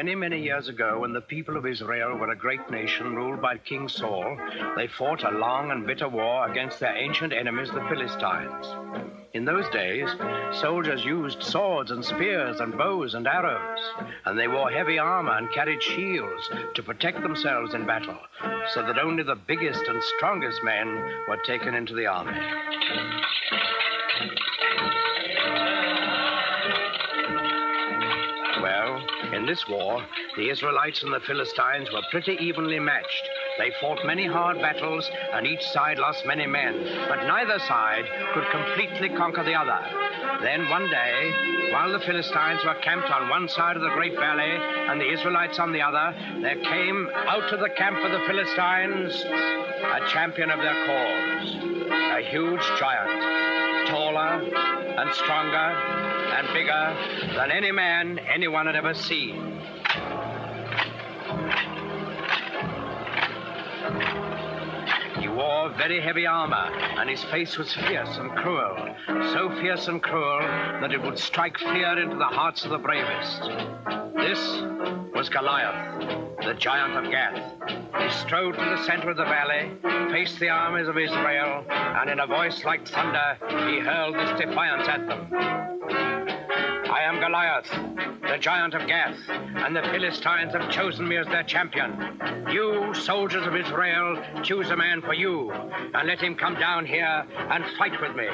Many, many years ago, when the people of Israel were a great nation ruled by King Saul, they fought a long and bitter war against their ancient enemies, the Philistines. In those days, soldiers used swords and spears and bows and arrows, and they wore heavy armor and carried shields to protect themselves in battle, so that only the biggest and strongest men were taken into the army. Well, in this war, the Israelites and the Philistines were pretty evenly matched. They fought many hard battles, and each side lost many men, but neither side could completely conquer the other. Then one day, while the Philistines were camped on one side of the great valley and the Israelites on the other, there came out of the camp of the Philistines a champion of their cause, a huge giant, taller and stronger and bigger than any man anyone had ever seen. He wore very heavy armor, and his face was fierce and cruel, so fierce and cruel that it would strike fear into the hearts of the bravest. This was Goliath, the giant of Gath. He strode to the center of the valley, faced the armies of Israel, and in a voice like thunder, he hurled this defiance at them. I am Goliath, the giant of Gath, and the Philistines have chosen me as their champion. You, soldiers of Israel, choose a man for you, and let him come down here and fight with me.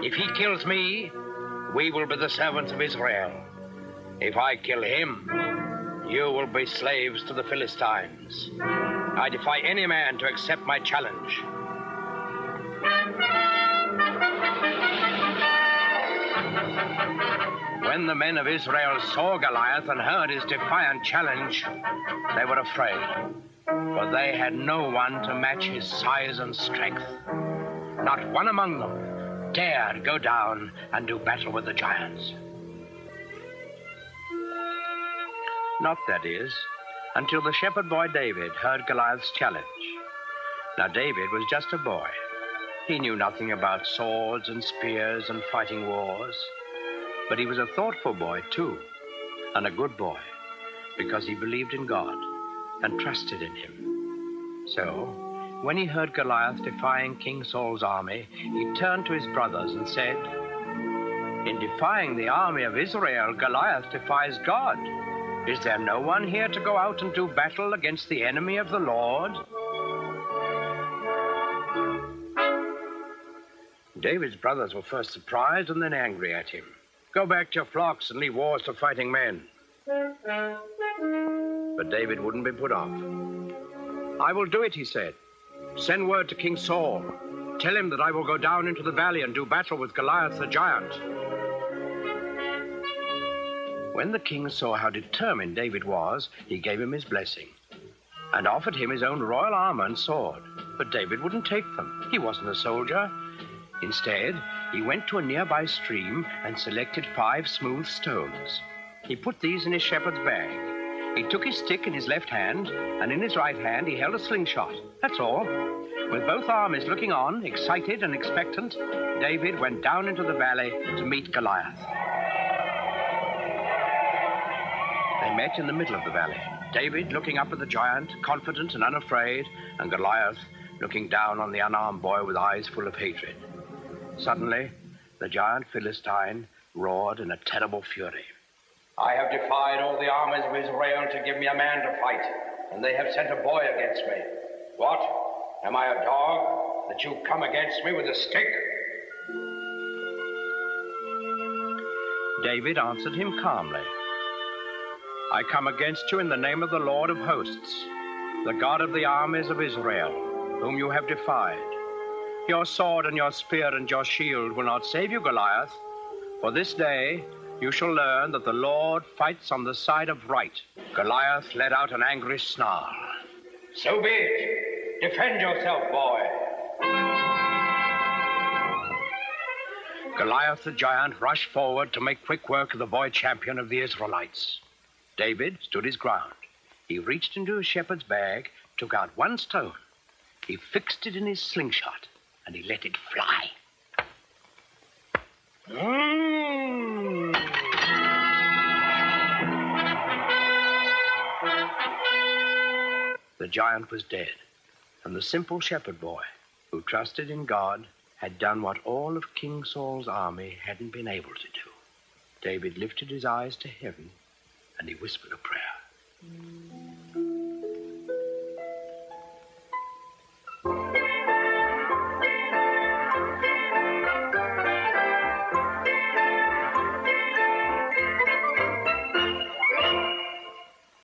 If he kills me, we will be the servants of Israel. If I kill him, you will be slaves to the Philistines. I defy any man to accept my challenge. When the men of Israel saw Goliath and heard his defiant challenge, they were afraid, for they had no one to match his size and strength. Not one among them dared go down and do battle with the giants. Not, that is, until the shepherd boy David heard Goliath's challenge. Now, David was just a boy. He knew nothing about swords and spears and fighting wars. But he was a thoughtful boy, too, and a good boy, because he believed in God and trusted in him. So, when he heard Goliath defying King Saul's army, he turned to his brothers and said, "In defying the army of Israel, Goliath defies God. Is there no one here to go out and do battle against the enemy of the Lord?" David's brothers were first surprised and then angry at him. "Go back to your flocks and leave wars to fighting men." But David wouldn't be put off. "I will do it," he said. "Send word to King Saul. Tell him that I will go down into the valley and do battle with Goliath the giant." When the king saw how determined David was, he gave him his blessing and offered him his own royal armor and sword. But David wouldn't take them. He wasn't a soldier. Instead, he went to a nearby stream and selected 5 smooth stones. He put these in his shepherd's bag. He took his stick in his left hand, and in his right hand he held a slingshot. That's all. With both armies looking on, excited and expectant, David went down into the valley to meet Goliath. They met in the middle of the valley, David looking up at the giant, confident and unafraid, and Goliath looking down on the unarmed boy with eyes full of hatred. Suddenly, the giant Philistine roared in a terrible fury. "I have defied all the armies of Israel to give me a man to fight, and they have sent a boy against me. What? Am I a dog that you come against me with a stick?" David answered him calmly. "I come against you in the name of the Lord of hosts, the God of the armies of Israel, whom you have defied. Your sword and your spear and your shield will not save you, Goliath, for this day you shall learn that the Lord fights on the side of right." Goliath let out an angry snarl. "So be it. Defend yourself, boy." Goliath the giant rushed forward to make quick work of the boy champion of the Israelites. David stood his ground. He reached into his shepherd's bag, took out 1 stone. He fixed it in his slingshot, and he let it fly. The giant was dead, and the simple shepherd boy, who trusted in God, had done what all of King Saul's army hadn't been able to do. David lifted his eyes to heaven, and he whispered a prayer.